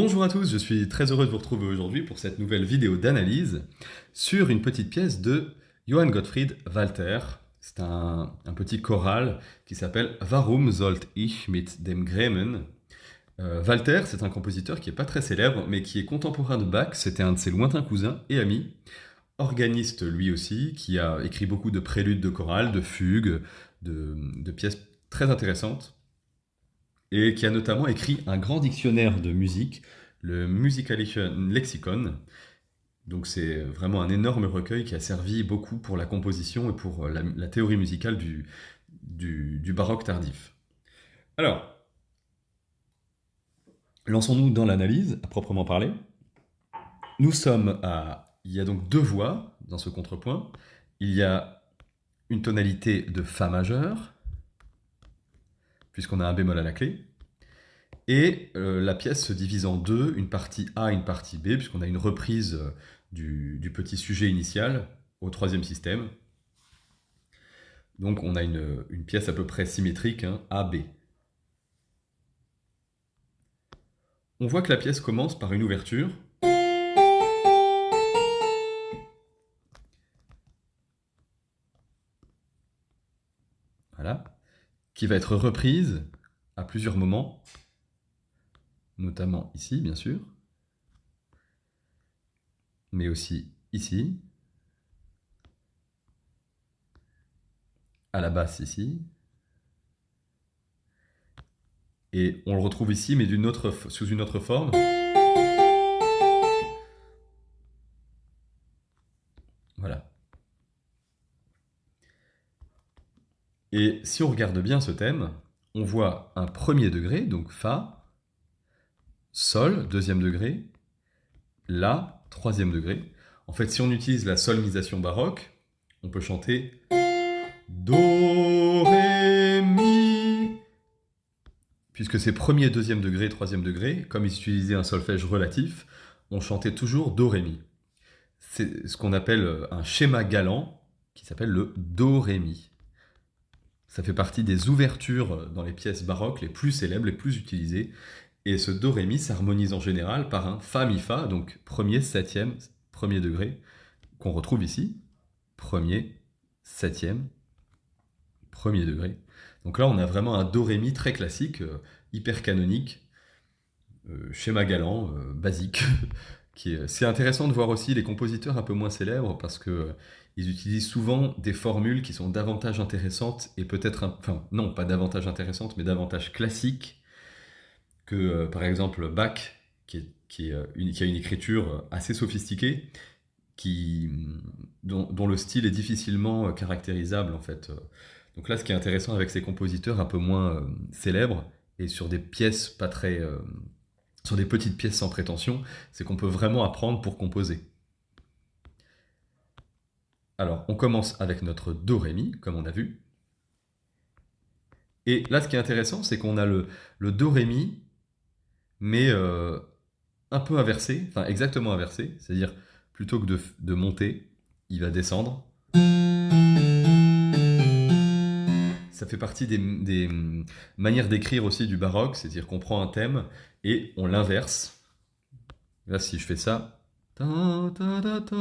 Bonjour à tous, je suis très heureux de vous retrouver aujourd'hui pour cette nouvelle vidéo d'analyse sur une petite pièce de Johann Gottfried Walther. C'est un petit choral qui s'appelle Warum sollt ich mit dem Grämen? Walther, c'est un compositeur qui n'est pas très célèbre, mais qui est contemporain de Bach. C'était un de ses lointains cousins et amis. Organiste lui aussi, qui a écrit beaucoup de préludes de chorale, de fugues, de pièces très intéressantes, et qui a notamment écrit un grand dictionnaire de musique, le Musikalische Lexikon. Donc c'est vraiment un énorme recueil qui a servi beaucoup pour la composition et pour la théorie musicale du baroque tardif. Alors, lançons-nous dans l'analyse, à proprement parler. Nous sommes à... Il y a donc deux voix dans ce contrepoint. Il y a une tonalité de Fa majeur, puisqu'on a un bémol à la clé. Et la pièce se divise en deux, une partie A et une partie B, puisqu'on a une reprise du petit sujet initial au troisième système. Donc on a une pièce à peu près symétrique, hein, A-B. On voit que la pièce commence par une ouverture. Voilà. Qui va être reprise à plusieurs moments, notamment ici, bien sûr, mais aussi ici, à la basse ici, et on le retrouve ici, mais sous une autre forme. Voilà. Et si on regarde bien ce thème, on voit un premier degré, donc Fa, Sol, deuxième degré, La, troisième degré. En fait, si on utilise la solmisation baroque, on peut chanter Do, Ré, Mi. Puisque c'est premier, deuxième degré, troisième degré, comme ils utilisaient un solfège relatif, on chantait toujours Do, Ré, Mi. C'est ce qu'on appelle un schéma galant, qui s'appelle le Do, Ré, Mi. Ça fait partie des ouvertures dans les pièces baroques les plus célèbres, les plus utilisées. Et ce do, ré, mi s'harmonise en général par un fa, mi, fa, donc premier, septième, premier degré, qu'on retrouve ici. Premier, septième, premier degré. Donc là, on a vraiment un do, ré, mi très classique, hyper canonique, schéma galant, basique. C'est intéressant de voir aussi les compositeurs un peu moins célèbres parce que ils utilisent souvent des formules qui sont davantage intéressantes et peut-être, enfin non, pas davantage intéressantes, mais davantage classiques que par exemple Bach, qui a une écriture assez sophistiquée, dont le style est difficilement caractérisable en fait. Donc là, ce qui est intéressant avec ces compositeurs un peu moins célèbres et sur des pièces pas très, sur des petites pièces sans prétention, c'est qu'on peut vraiment apprendre pour composer. Alors, on commence avec notre do ré mi, comme on a vu. Et là, ce qui est intéressant, c'est qu'on a le do ré mi, mais un peu inversé, enfin exactement inversé, c'est-à-dire plutôt que de monter, il va descendre. Ça fait partie des manières d'écrire aussi du baroque, c'est-à-dire qu'on prend un thème et on l'inverse. Là, si je fais ça, ta, ta, ta, ta,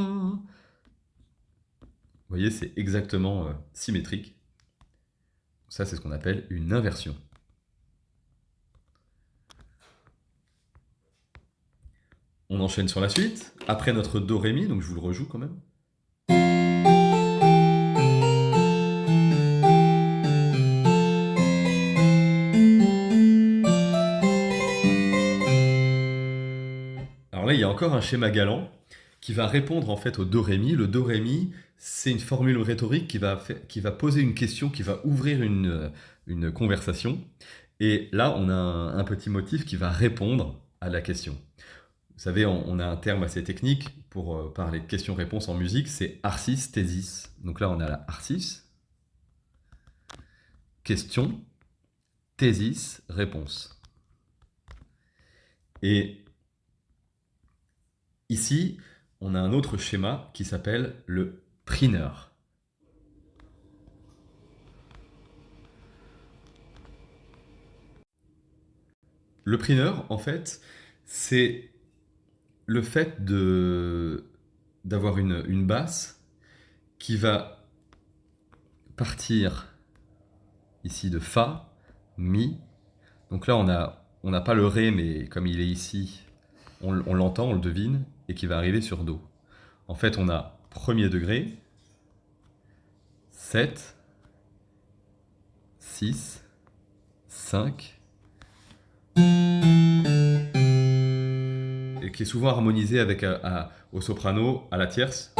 vous voyez, c'est exactement symétrique. Ça, c'est ce qu'on appelle une inversion. On enchaîne sur la suite. Après notre do ré mi, donc je vous le rejoue quand même. Alors là, il y a encore un schéma galant qui va répondre en fait au do ré mi. Le do ré mi, c'est une formule rhétorique qui va poser une question, qui va ouvrir une conversation. Et là, on a un petit motif qui va répondre à la question. Vous savez, on a un terme assez technique pour parler de questions-réponses en musique, c'est arsis, thésis. Donc là, on a la arsis, question, thésis, réponse. Et ici, on a un autre schéma qui s'appelle le Priner. Le Priner, en fait, c'est le fait d'avoir une basse qui va partir ici de Fa, Mi. Donc là, on n'a pas le Ré, mais comme il est ici, on l'entend, on le devine, et qui va arriver sur Do. En fait, on a premier degré, 7, 6, 5, et qui est souvent harmonisé avec au soprano, à la tierce.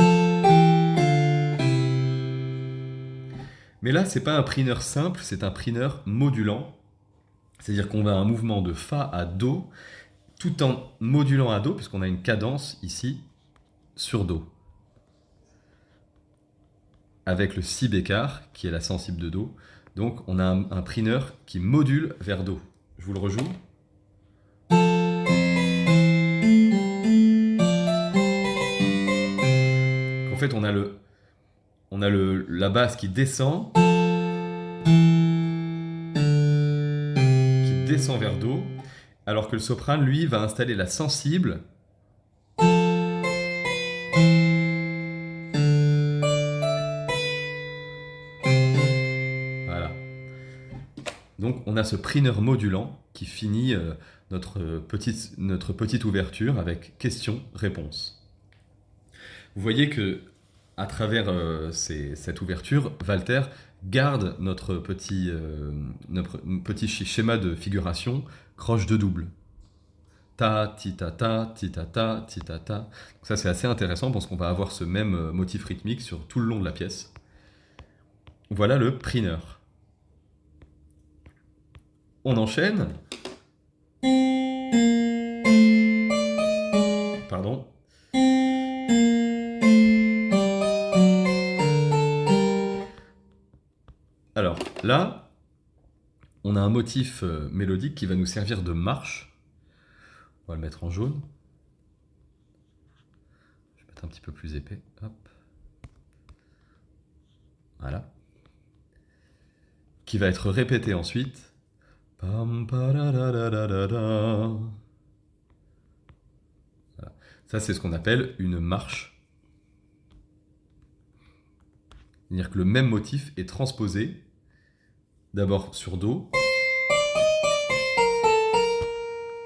Mais là, c'est pas un prieur simple, c'est un prieur modulant. C'est-à-dire qu'on va un mouvement de Fa à Do, tout en modulant à Do, puisqu'on a une cadence ici sur Do. Avec le si bécard, qui est la sensible de Do. Donc on a un prieur qui module vers Do. Je vous le rejoue. En fait, on a la basse qui descend vers Do, alors que le soprane, lui, va installer la sensible voilà. Donc on a ce prieur modulant qui finit notre petite ouverture avec question-réponse. Vous voyez que à travers cette ouverture, Walter garde notre petit schéma de figuration croche de double. Ta, ti ta ta, ti ta ta, ti ta ta. Ça c'est assez intéressant parce qu'on va avoir ce même motif rythmique sur tout le long de la pièce. Voilà le prieur. On enchaîne. Pardon. Alors là, on a un motif mélodique qui va nous servir de marche. On va le mettre en jaune. Je vais mettre un petit peu plus épais. Hop. Voilà. Qui va être répété ensuite. Voilà. Ça, c'est ce qu'on appelle une marche. C'est-à-dire que le même motif est transposé d'abord sur Do,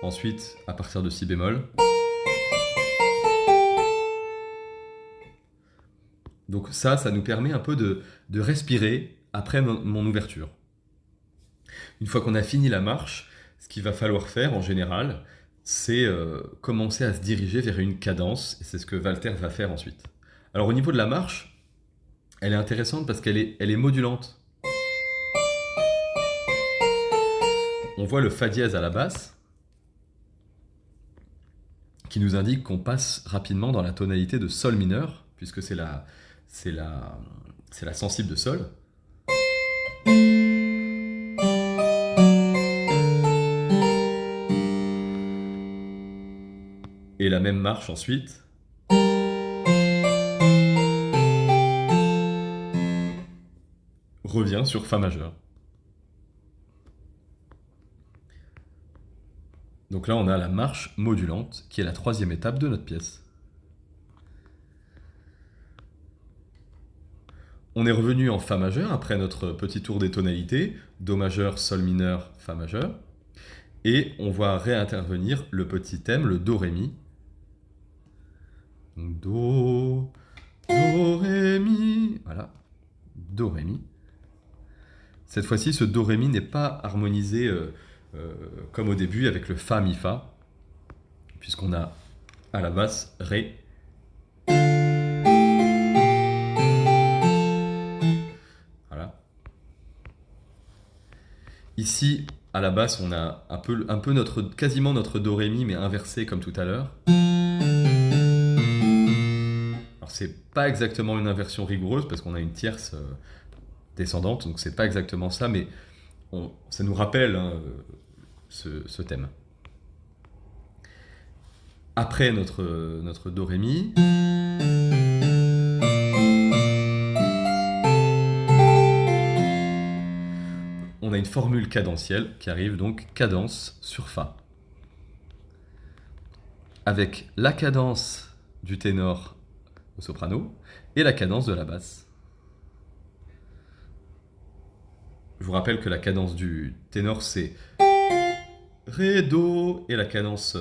ensuite à partir de Si bémol. Donc ça nous permet un peu de respirer après mon ouverture. Une fois qu'on a fini la marche, ce qu'il va falloir faire en général, c'est commencer à se diriger vers une cadence, et c'est ce que Walter va faire ensuite. Alors au niveau de la marche, elle est intéressante parce qu'elle est modulante. On voit le Fa dièse à la basse, qui nous indique qu'on passe rapidement dans la tonalité de Sol mineur, puisque c'est la sensible de Sol. Et la même marche ensuite. Revient sur Fa majeur. Donc là, on a la marche modulante, qui est la troisième étape de notre pièce. On est revenu en Fa majeur après notre petit tour des tonalités, Do majeur, Sol mineur, Fa majeur. Et on va réintervenir le petit thème, le Do, Ré, Mi. Donc Do, Ré, Mi. Voilà. Do, Ré, Mi. Cette fois-ci, ce Do, Ré, Mi n'est pas harmonisé comme au début avec le Fa, Mi, Fa, puisqu'on a à la basse Ré. Voilà. Ici, à la basse, on a un peu quasiment notre Do, Ré, Mi, mais inversé comme tout à l'heure. Alors c'est pas exactement une inversion rigoureuse parce qu'on a une tierce descendante, donc c'est pas exactement ça, mais ça nous rappelle ce thème. Après notre Do, Ré, Mi, on a une formule cadentielle qui arrive donc cadence sur Fa. avec la cadence du ténor au soprano et la cadence de la basse. Je vous rappelle que la cadence du ténor c'est Ré, Do, et la cadence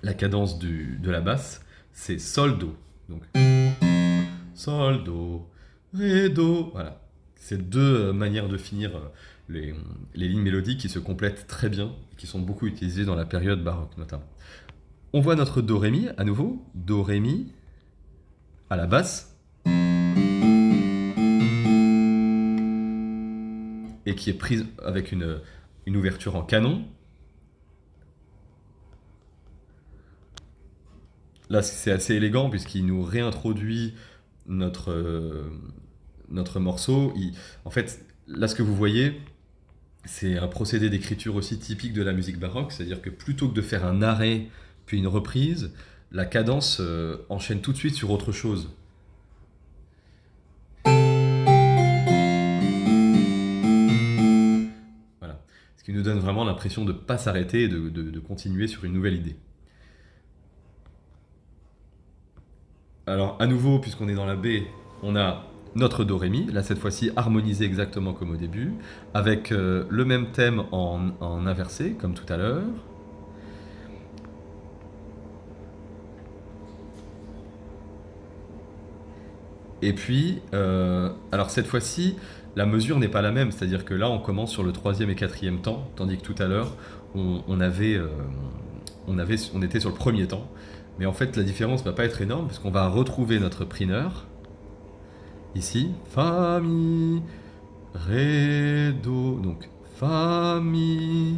de la basse c'est Sol, Do. Donc Sol, Do, Ré, Do. Voilà. C'est deux manières de finir les lignes mélodiques qui se complètent très bien, qui sont beaucoup utilisées dans la période baroque notamment. On voit notre Do, Ré, Mi à nouveau. Do, Ré, Mi à la basse. Et qui est prise avec une ouverture en canon. Là, c'est assez élégant puisqu'il nous réintroduit notre morceau. En fait, là, ce que vous voyez, c'est un procédé d'écriture aussi typique de la musique baroque, c'est-à-dire que plutôt que de faire un arrêt puis une reprise, la cadence enchaîne tout de suite sur autre chose. Voilà. Ce qui nous donne vraiment l'impression de ne pas s'arrêter et de continuer sur une nouvelle idée. Alors, à nouveau, puisqu'on est dans la B, on a notre Do, Ré, Mi, là cette fois-ci harmonisé exactement comme au début, avec le même thème en inversé, comme tout à l'heure. Et puis, alors cette fois-ci, la mesure n'est pas la même, c'est-à-dire que là on commence sur le troisième et quatrième temps, tandis que tout à l'heure on était sur le premier temps. Mais en fait la différence ne va pas être énorme, parce qu'on va retrouver notre prieur, ici, Fa, Mi, Ré, Do, donc Fa, Mi,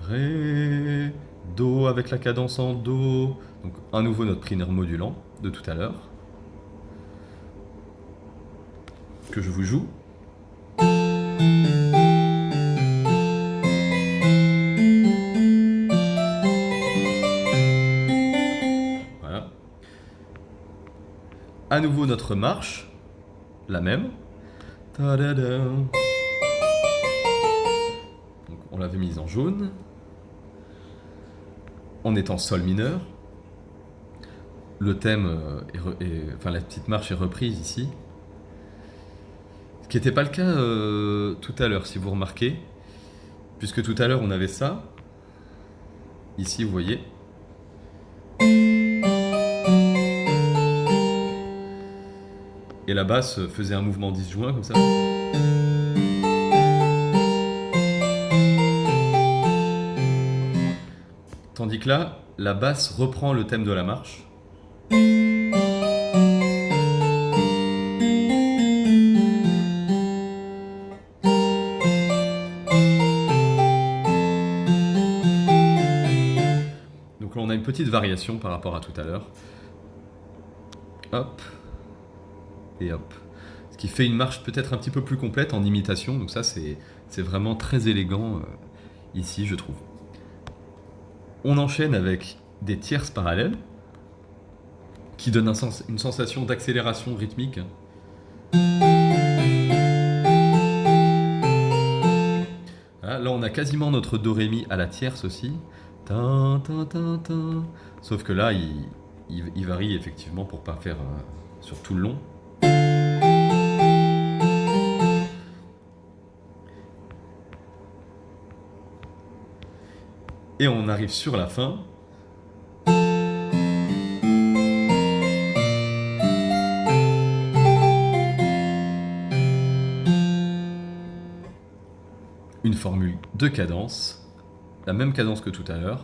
Ré, Do avec la cadence en Do, donc à nouveau notre prieur modulant de tout à l'heure, que je vous joue. Voilà. À nouveau notre marche, la même. Ta-da-da. Donc on l'avait mise en jaune. On est en sol mineur. Le thème, enfin la petite marche est reprise ici. Ce qui n'était pas le cas tout à l'heure, si vous remarquez. Puisque tout à l'heure on avait ça. Ici vous voyez. Et la basse faisait un mouvement disjoint comme ça. Tandis que là, la basse reprend le thème de la marche. Donc là, on a une petite variation par rapport à tout à l'heure. Hop. Et hop. Ce qui fait une marche peut-être un petit peu plus complète en imitation. Donc ça, c'est vraiment très élégant ici, je trouve. On enchaîne avec des tierces parallèles qui donnent une sensation d'accélération rythmique. Voilà, là, on a quasiment notre Do, Ré, Mi à la tierce aussi. Sauf que là, il varie effectivement pour pas faire sur tout le long. Et on arrive sur la fin. Une formule de cadence, la même cadence que tout à l'heure.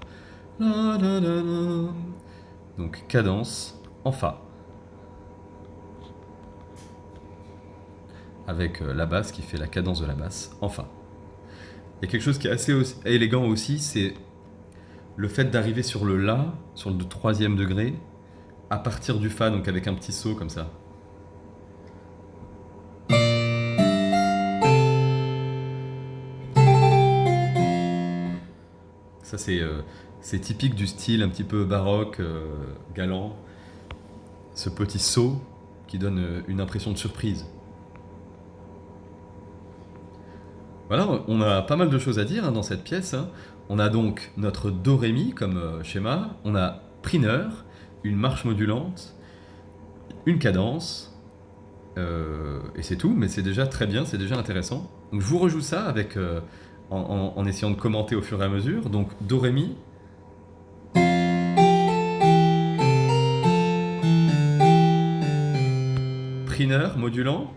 Donc cadence en Fa. Avec la basse qui fait la cadence de la basse en Fa. Il y a quelque chose qui est assez élégant aussi, c'est le fait d'arriver sur le La, sur le troisième degré, à partir du Fa, donc avec un petit saut comme ça. Ça, c'est typique du style un petit peu baroque, galant. Ce petit saut qui donne une impression de surprise. Voilà, on a pas mal de choses à dire dans cette pièce. On a donc notre Do-Ré-Mi comme schéma, on a Prineur, une marche modulante, une cadence, et c'est tout, mais c'est déjà très bien, c'est déjà intéressant. Donc je vous rejoue ça avec, en essayant de commenter au fur et à mesure. Donc Do-Ré-Mi, Prineur, modulant,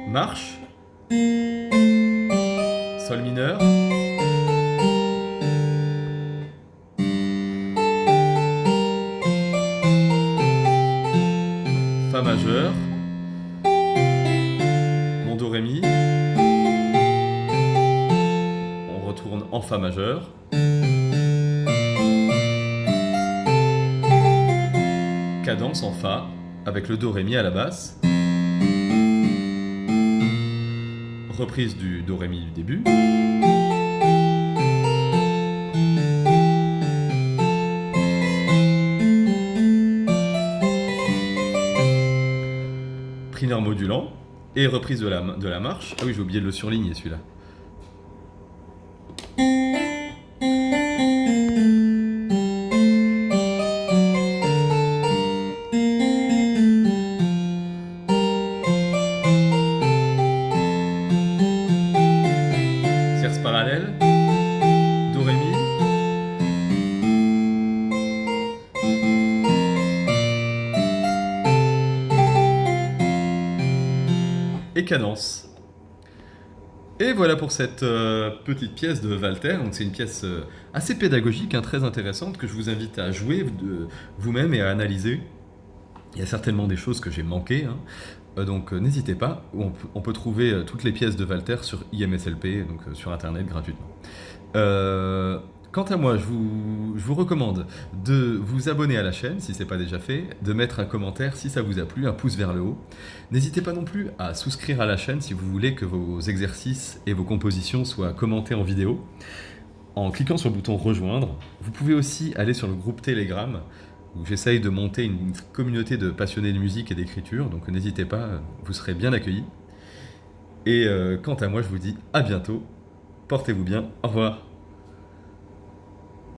marche, Sol mineur, Fa majeur, mon Do Ré Mi, on retourne en Fa majeur, cadence en Fa avec le Do Ré Mi à la basse, reprise du Do Ré Mi du début, Prineur modulant et reprise de la marche. Ah oui, j'ai oublié de le surligner celui-là. Tierce parallèle, Do Ré Mi, et cadence. Et voilà pour cette petite pièce de Walther. Donc c'est une pièce assez pédagogique, hein, très intéressante, que je vous invite à jouer vous-même et à analyser. Il y a certainement des choses que j'ai manquées, hein. Donc n'hésitez pas. On peut trouver toutes les pièces de Walther sur IMSLP, donc sur internet gratuitement. Quant à moi, je vous recommande de vous abonner à la chaîne si ce n'est pas déjà fait, de mettre un commentaire si ça vous a plu, un pouce vers le haut. N'hésitez pas non plus à souscrire à la chaîne si vous voulez que vos exercices et vos compositions soient commentés en vidéo, en cliquant sur le bouton rejoindre. Vous pouvez aussi aller sur le groupe Telegram où j'essaye de monter une communauté de passionnés de musique et d'écriture, donc n'hésitez pas, vous serez bien accueillis. Et quant à moi, je vous dis à bientôt, portez-vous bien, au revoir.